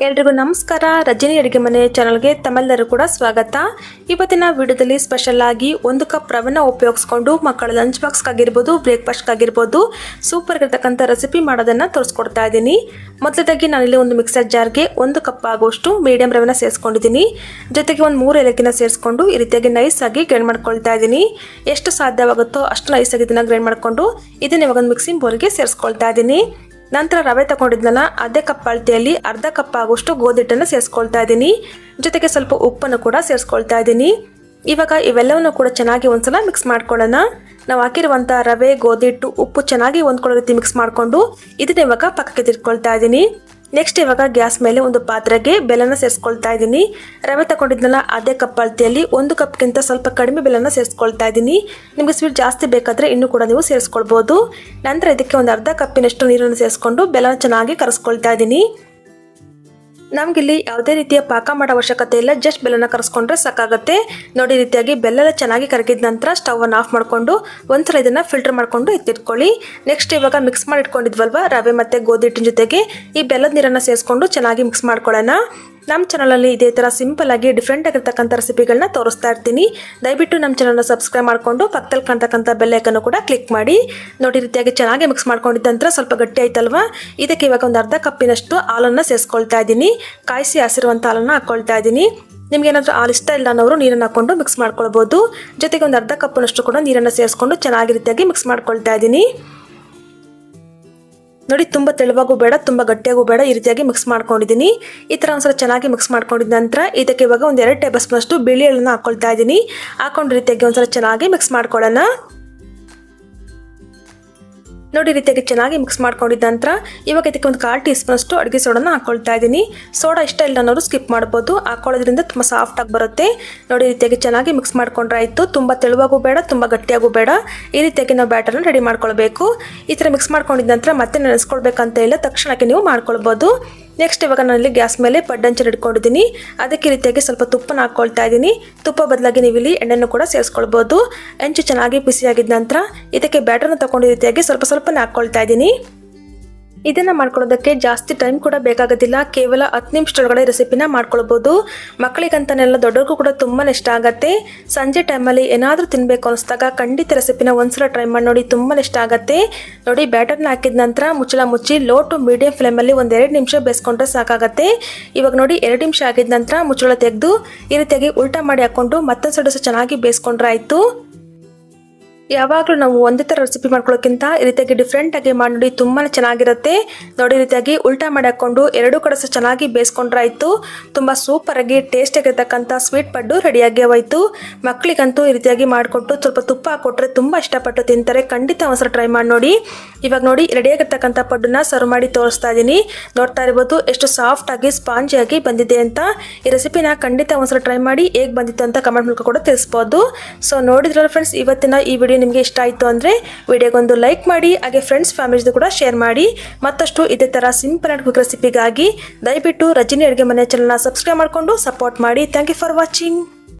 ಎಲ್ರಿಗೂ ನಮಸ್ಕಾರ. ರಜನಿ ಅಡುಗೆ ಮನೆ ಚಾನಲ್ಗೆ ತಮ್ಮೆಲ್ಲರೂ ಕೂಡ ಸ್ವಾಗತ. ಇವತ್ತಿನ ವಿಡಿಯೋದಲ್ಲಿ ಸ್ಪೆಷಲ್ ಆಗಿ 1 ಕಪ್ ರವೆನ ಉಪಯೋಗಿಸ್ಕೊಂಡು ಮಕ್ಕಳ ಲಂಚ್ ಬಾಕ್ಸ್ ಆಗಿರ್ಬೋದು, ಬ್ರೇಕ್ಫಾಸ್ಟ್ ಆಗಿರ್ಬೋದು ಸೂಪರ್ ಆಗಿರತಕ್ಕಂಥ ರೆಸಿಪಿ ಮಾಡೋದನ್ನ ತೋರಿಸ್ಕೊಡ್ತಾ ಇದ್ದೀನಿ. ಮೊದಲದಾಗಿ ನಾನಿಲ್ಲಿ ಒಂದು ಮಿಕ್ಸರ್ ಜಾರ್ಗೆ 1 ಕಪ್ ಆಗುವಷ್ಟು ಮೀಡಿಯಂ ರವೆನ ಸೇರಿಸ್ಕೊಂಡಿದ್ದೀನಿ. ಜೊತೆಗೆ ಒಂದು 3 ಏಲಕ್ಕಿನ ಸೇರಿಸ್ಕೊಂಡು ಈ ರೀತಿಯಾಗಿ ನೈಸ್ ಆಗಿ ಗ್ರೈಂಡ್ ಮಾಡ್ಕೊಳ್ತಾ ಇದ್ದೀನಿ. ಎಷ್ಟು ಸಾಧ್ಯವಾಗುತ್ತೋ ಅಷ್ಟು ನೈಸ್ ಆಗಿ ಇದನ್ನ ಗ್ರೈಂಡ್ ಮಾಡಿಕೊಂಡು ಇದನ್ನ ಇವಾಗ ಒಂದು ಮಿಕ್ಸಿಂಗ್ ಬೌಲ್ಗೆ ಸೇರಿಸ್ಕೊಳ್ತಾ ಇದ್ದೀನಿ. ನಂತರ ರವೆ ತಗೊಂಡಿದ್ನಲ್ಲ ಅದೇ ಕಪ್ ಅಳತೆಯಲ್ಲಿ ಅರ್ಧ ಕಪ್ ಆಗುವಷ್ಟು ಗೋಧಿ ಹಿಟ್ಟನ್ನು ಸೇರಿಸ್ಕೊಳ್ತಾ ಇದ್ದೀನಿ. ಜೊತೆಗೆ ಸ್ವಲ್ಪ ಉಪ್ಪನ್ನು ಕೂಡ ಸೇರಿಸ್ಕೊಳ್ತಾ ಇದ್ದೀನಿ. ಇವಾಗ ಇವೆಲ್ಲವನ್ನು ಕೂಡ ಚೆನ್ನಾಗಿ ಒಂದ್ಸಲ ಮಿಕ್ಸ್ ಮಾಡ್ಕೊಳ್ಳೋಣ. ನಾವು ಹಾಕಿರುವಂಥ ರವೆ, ಗೋಧಿ ಹಿಟ್ಟು, ಉಪ್ಪು ಚೆನ್ನಾಗಿ ಹೊಂದ್ಕೊಳ್ಳೋ ರೀತಿ ಮಿಕ್ಸ್ ಮಾಡಿಕೊಂಡು ಇದನ್ನ ಇವಾಗ ಪಕ್ಕಕ್ಕೆ ತಿರ್ಕೊಳ್ತಾ ಇದ್ದೀನಿ. ನೆಕ್ಸ್ಟ್ ಇವಾಗ ಗ್ಯಾಸ್ ಮೇಲೆ ಒಂದು ಪಾತ್ರೆಗೆ ಬೆಲ್ಲನ ಸೇರಿಸ್ಕೊಳ್ತಾ ಇದ್ದೀನಿ. ರವೆ ತಗೊಂಡಿದ್ನಲ್ಲ ಅದೇ ಕಪ್ ಅಳತೆಯಲ್ಲಿ 1 ಕಪ್ಗಿಂತ ಸ್ವಲ್ಪ ಕಡಿಮೆ ಬೆಲ್ಲನ ಸೇರಿಸ್ಕೊಳ್ತಾ ಇದ್ದೀನಿ. ನಿಮಗೆ ಸ್ವೀಟ್ ಜಾಸ್ತಿ ಬೇಕಾದರೆ ಇನ್ನೂ ಕೂಡ ನೀವು ಸೇರಿಸ್ಕೊಳ್ಬೋದು. ನಂತರ ಇದಕ್ಕೆ ಒಂದು ಅರ್ಧ ಕಪ್ಪಿನಷ್ಟು ನೀರನ್ನು ಸೇರಿಸ್ಕೊಂಡು ಬೆಲ್ಲನ ಚೆನ್ನಾಗಿ ಕರಸ್ಕೊಳ್ತಾ ಇದ್ದೀನಿ. ನಮಗಿಲ್ಲಿ ಯಾವುದೇ ರೀತಿಯ ಪಾಕ ಮಾಡೋ ಅವಶ್ಯಕತೆ ಇಲ್ಲ, ಜಸ್ಟ್ ಬೆಲ್ಲನ ಕರಸ್ಕೊಂಡ್ರೆ ಸಾಕಾಗುತ್ತೆ. ನೋಡಿ ರೀತಿಯಾಗಿ ಬೆಲ್ಲ ಚೆನ್ನಾಗಿ ಕರಗಿದ ನಂತರ ಸ್ಟವ್ ಅನ್ನು ಆಫ್ ಮಾಡಿಕೊಂಡು ಒಂದ್ಸಲ ಇದನ್ನು ಫಿಲ್ಟರ್ ಮಾಡಿಕೊಂಡು ಎತ್ತಿಟ್ಕೊಳ್ಳಿ. ನೆಕ್ಸ್ಟ್ ಇವಾಗ ಮಿಕ್ಸ್ ಮಾಡಿ ಇಟ್ಕೊಂಡಿದ್ವಲ್ವ ರವೆ ಮತ್ತು ಗೋಧಿ ಹಿಟ್ಟಿನ ಜೊತೆಗೆ ಈ ಬೆಲ್ಲದ ನೀರನ್ನು ಸೇರಿಸ್ಕೊಂಡು ಚೆನ್ನಾಗಿ ಮಿಕ್ಸ್ ಮಾಡ್ಕೊಳ್ಳೋಣ. ನಮ್ಮ ಚಾನಲಲ್ಲಿ ಇದೇ ಥರ ಸಿಂಪಲ್ ಆಗಿ ಡಿಫ್ರೆಂಟ್ ಆಗಿರ್ತಕ್ಕಂಥ ರೆಸಿಪಿಗಳನ್ನ ತೋರಿಸ್ತಾ ಇರ್ತೀನಿ. ದಯವಿಟ್ಟು ನಮ್ಮ ಚಾನಲ್ನ ಸಬ್ಸ್ಕ್ರೈಬ್ ಮಾಡಿಕೊಂಡು ಪಕ್ಕದಲ್ಲಿ ಕಾಣ್ತಕ್ಕಂಥ ಬೆಲ್ ಐಕನ್ನು ಕೂಡ ಕ್ಲಿಕ್ ಮಾಡಿ. ನೋಡಿ ರೀತಿಯಾಗಿ ಚೆನ್ನಾಗಿ ಮಿಕ್ಸ್ ಮಾಡ್ಕೊಂಡಿದ್ದ ನಂತರ ಸ್ವಲ್ಪ ಗಟ್ಟಿ ಆಯ್ತಲ್ವಾ, ಇದಕ್ಕೆ ಇವಾಗ ಒಂದು ಅರ್ಧ ಕಪ್ಪಿನಷ್ಟು ಹಾಲನ್ನು ಸೇರಿಸ್ಕೊಳ್ತಾ ಇದ್ದೀನಿ. ಕಾಯಿಸಿ ಹಸಿರುವಂಥ ಹಾಲನ್ನು ಹಾಕ್ಕೊಳ್ತಾ ಇದ್ದೀನಿ. ನಿಮ್ಗೆ ಏನಾದರೂ ಹಾಲು ಇಷ್ಟ ಇಲ್ಲ ಅನ್ನೋರು ನೀರನ್ನು ಹಾಕ್ಕೊಂಡು ಮಿಕ್ಸ್ ಮಾಡ್ಕೊಳ್ಬೋದು. ಜೊತೆಗೆ ಒಂದು ಅರ್ಧ ಕಪ್ಪಿನಷ್ಟು ಕೂಡ ನೀರನ್ನು ಸೇರಿಸ್ಕೊಂಡು ಚೆನ್ನಾಗಿ ರೀತಿಯಾಗಿ ಮಿಕ್ಸ್ ಮಾಡ್ಕೊಳ್ತಾ ಇದ್ದೀನಿ. ನೋಡಿ, ತುಂಬ ತೆಳುವಾಗೂ ಬೇಡ, ತುಂಬ ಗಟ್ಟಿಯಾಗೂ ಬೇಡ, ಈ ರೀತಿಯಾಗಿ ಮಿಕ್ಸ್ ಮಾಡ್ಕೊಂಡಿದ್ದೀನಿ. ಈ ಥರ ಒಂದ್ಸಲ ಚೆನ್ನಾಗಿ ಮಿಕ್ಸ್ ಮಾಡ್ಕೊಂಡಿದ್ದ ನಂತರ ಇದಕ್ಕೆ ಇವಾಗ ಒಂದು 2 ಟೇಬಲ್ ಸ್ಪೂನ್ ಅಷ್ಟು ಬಿಳಿ ಎಳ್ಳನ್ನು ಹಾಕ್ಕೊಳ್ತಾ ಇದ್ದೀನಿ. ಹಾಕೊಂಡು ರೀತಿಯಾಗಿ ಒಂದ್ಸಲ ಚೆನ್ನಾಗಿ ಮಿಕ್ಸ್ ಮಾಡ್ಕೊಳ್ಳೋಣ. ನೋಡಿ ರೀತಿಯಾಗಿ ಚೆನ್ನಾಗಿ ಮಿಕ್ಸ್ ಮಾಡ್ಕೊಂಡಿದ್ದ ನಂತರ ಇವಾಗ ಇದಕ್ಕೆ ಒಂದು 1/4 ಟೀ ಸ್ಪೂನ್ ಅಷ್ಟು ಅಡುಗೆ ಸೋಡಾನ ಹಾಕ್ಕೊಳ್ತಾ ಇದ್ದೀನಿ. ಸೋಡಾ ಇಷ್ಟ ಇಲ್ಲ ಅನ್ನೋರು ಸ್ಕಿಪ್ ಮಾಡ್ಬೋದು, ಹಾಕೊಳ್ಳೋದ್ರಿಂದ ತುಂಬ ಸಾಫ್ಟಾಗಿ ಬರುತ್ತೆ. ನೋಡಿ ರೀತಿಯಾಗಿ ಚೆನ್ನಾಗಿ ಮಿಕ್ಸ್ ಮಾಡ್ಕೊಂಡ್ರೆ ಆಯಿತು. ತುಂಬ ತೆಳುವಾಗೂ ಬೇಡ, ತುಂಬ ಗಟ್ಟಿಯಾಗೂ ಬೇಡ, ಈ ರೀತಿಯಾಗಿ ನಾವು ಬ್ಯಾಟರ್ನ ರೆಡಿ ಮಾಡ್ಕೊಳ್ಬೇಕು. ಈ ಥರ ಮಿಕ್ಸ್ ಮಾಡ್ಕೊಂಡಿದ್ದ ನಂತರ ಮತ್ತೆ ನೆನೆಸ್ಕೊಳ್ಬೇಕಂತ ಇಲ್ಲ, ತಕ್ಷಣಕ್ಕೆ ನೀವು ಮಾಡ್ಕೊಳ್ಬೋದು. ನೆಕ್ಸ್ಟ್ ಇವಾಗ ನಾನಿಲ್ಲಿ ಗ್ಯಾಸ್ ಮೇಲೆ ಪಡ್ಡಂಚನ್ನು ಇಟ್ಕೊಂಡಿದ್ದೀನಿ. ಅದಕ್ಕೆ ರೀತಿಯಾಗಿ ಸ್ವಲ್ಪ ತುಪ್ಪನ ಹಾಕ್ಕೊಳ್ತಾ ಇದ್ದೀನಿ. ತುಪ್ಪ ಬದಲಾಗಿ ನೀವು ಇಲ್ಲಿ ಎಣ್ಣೆಯನ್ನು ಕೂಡ ಸೇರಿಸ್ಕೊಳ್ಬೋದು. ಹೆಂಚು ಚೆನ್ನಾಗಿ ಬಿಸಿಯಾಗಿದ್ದ ನಂತರ ಇದಕ್ಕೆ ಬ್ಯಾಟರ್ನ ತಗೊಂಡು ರೀತಿಯಾಗಿ ಸ್ವಲ್ಪನೇ ಹಾಕ್ಕೊಳ್ತಾ ಇದ್ದೀನಿ. ಇದನ್ನು ಮಾಡ್ಕೊಳ್ಳೋದಕ್ಕೆ ಜಾಸ್ತಿ ಟೈಮ್ ಕೂಡ ಬೇಕಾಗೋದಿಲ್ಲ, ಕೇವಲ 10 ನಿಮಿಷದೊಳಗಡೆ ರೆಸಿಪಿನ ಮಾಡ್ಕೊಳ್ಬೋದು. ಮಕ್ಕಳಿಗಂತನೆಲ್ಲ ದೊಡ್ಡವ್ರಿಗೂ ಕೂಡ ತುಂಬಾ ಇಷ್ಟ ಆಗುತ್ತೆ. ಸಂಜೆ ಟೈಮಲ್ಲಿ ಏನಾದರೂ ತಿನ್ನಬೇಕು ಅನಿಸಿದಾಗ ಖಂಡಿತ ರೆಸಿಪಿನ ಒಂದ್ಸಲ ಟ್ರೈ ಮಾಡಿ ನೋಡಿ, ತುಂಬಾ ಇಷ್ಟ ಆಗುತ್ತೆ. ನೋಡಿ, ಬ್ಯಾಟರ್ನ ಹಾಕಿದ ನಂತರ ಮುಚ್ಚಳ ಮುಚ್ಚಿ ಲೋ ಟು ಮೀಡಿಯಂ ಫ್ಲೇಮಲ್ಲಿ ಒಂದು 2 ನಿಮಿಷ ಬೇಯಿಸ್ಕೊಂಡ್ರೆ ಸಾಕಾಗತ್ತೆ. ಇವಾಗ ನೋಡಿ 2 ನಿಮಿಷ ಆಗಿದ ನಂತರ ಮುಚ್ಚಳ ತೆಗೆದು ಈ ರೀತಿಯಾಗಿ ಉಲ್ಟಾ ಮಾಡಿ ಹಾಕ್ಕೊಂಡು ಮತ್ತೊಂದು ಸೈಡ್ ಚೆನ್ನಾಗಿ ಬೇಯಿಸ್ಕೊಂಡ್ರೆ ಆಯಿತು. ಯಾವಾಗಲೂ ನಾವು ಒಂದೇ ಥರ ರೆಸಿಪಿ ಮಾಡ್ಕೊಳ್ಳೋಕ್ಕಿಂತ ಈ ರೀತಿಯಾಗಿ ಡಿಫ್ರೆಂಟ್ ಆಗಿ ಮಾಡಿ ನೋಡಿ, ತುಂಬಾ ಚೆನ್ನಾಗಿರುತ್ತೆ. ನೋಡಿ ರೀತಿಯಾಗಿ ಉಲ್ಟಾ ಮಾಡಿ ಹಾಕ್ಕೊಂಡು 2 ಕಡೆ ಸಹ ಚೆನ್ನಾಗಿ ಬೇಯಿಸ್ಕೊಂಡ್ರೆ ಆಯಿತು. ತುಂಬ ಸೂಪರಾಗಿ ಟೇಸ್ಟ್ ಆಗಿರ್ತಕ್ಕಂಥ ಸ್ವೀಟ್ ಪಡ್ಡು ರೆಡಿಯಾಗಿ ಹೋಯ್ತು. ಮಕ್ಕಳಿಗಂತೂ ಈ ರೀತಿಯಾಗಿ ಮಾಡಿಕೊಟ್ಟು ಸ್ವಲ್ಪ ತುಪ್ಪ ಹಾಕ್ಕೊಟ್ರೆ ತುಂಬ ಇಷ್ಟಪಟ್ಟು ತಿಂತಾರೆ. ಖಂಡಿತ ಒಂದ್ಸಲ ಟ್ರೈ ಮಾಡಿ ನೋಡಿ. ಇವಾಗ ನೋಡಿ ರೆಡಿಯಾಗಿರ್ತಕ್ಕಂಥ ಪಡ್ಡನ್ನ ಸರ್ವ್ ಮಾಡಿ ತೋರಿಸ್ತಾ ಇದ್ದೀನಿ. ನೋಡ್ತಾ ಇರ್ಬೋದು ಎಷ್ಟು ಸಾಫ್ಟಾಗಿ ಸ್ಪಾಂಜಿಯಾಗಿ ಬಂದಿದೆ ಅಂತ. ಈ ರೆಸಿಪಿನ ಖಂಡಿತ ಒಂದ್ಸಲ ಟ್ರೈ ಮಾಡಿ ಹೇಗೆ ಬಂದಿತ್ತು ಅಂತ ಕಮೆಂಟ್ ಮೂಲಕ ಕೂಡ ತಿಳಿಸ್ಬೋದು. ಸೊ ನೋಡಿದ್ರಲ್ಲ ಫ್ರೆಂಡ್ಸ್, ಇವತ್ತಿನ ಈ ವಿಡಿಯೋ ನಿಮಗೆ ಇಷ್ಟ ಆಯಿತು ಅಂದರೆ ವಿಡಿಯೋಗೊಂದು ಲೈಕ್ ಮಾಡಿ, ಹಾಗೆ ಫ್ರೆಂಡ್ಸ್ ಫ್ಯಾಮಿಲಿದು ಕೂಡ ಶೇರ್ ಮಾಡಿ. ಮತ್ತಷ್ಟು ಇದೇ ಥರ ಸಿಂಪಲ್ ಆ್ಯಂಡ್ ಕ್ವಿಕ್ ರೆಸಿಪಿಗಾಗಿ ದಯವಿಟ್ಟು ರಜನಿ ಅಡುಗೆ ಮನೆ ಚಾನಲ್ನ ಸಬ್ಸ್ಕ್ರೈಬ್ ಮಾಡಿಕೊಂಡು ಸಪೋರ್ಟ್ ಮಾಡಿ. Thank you for watching.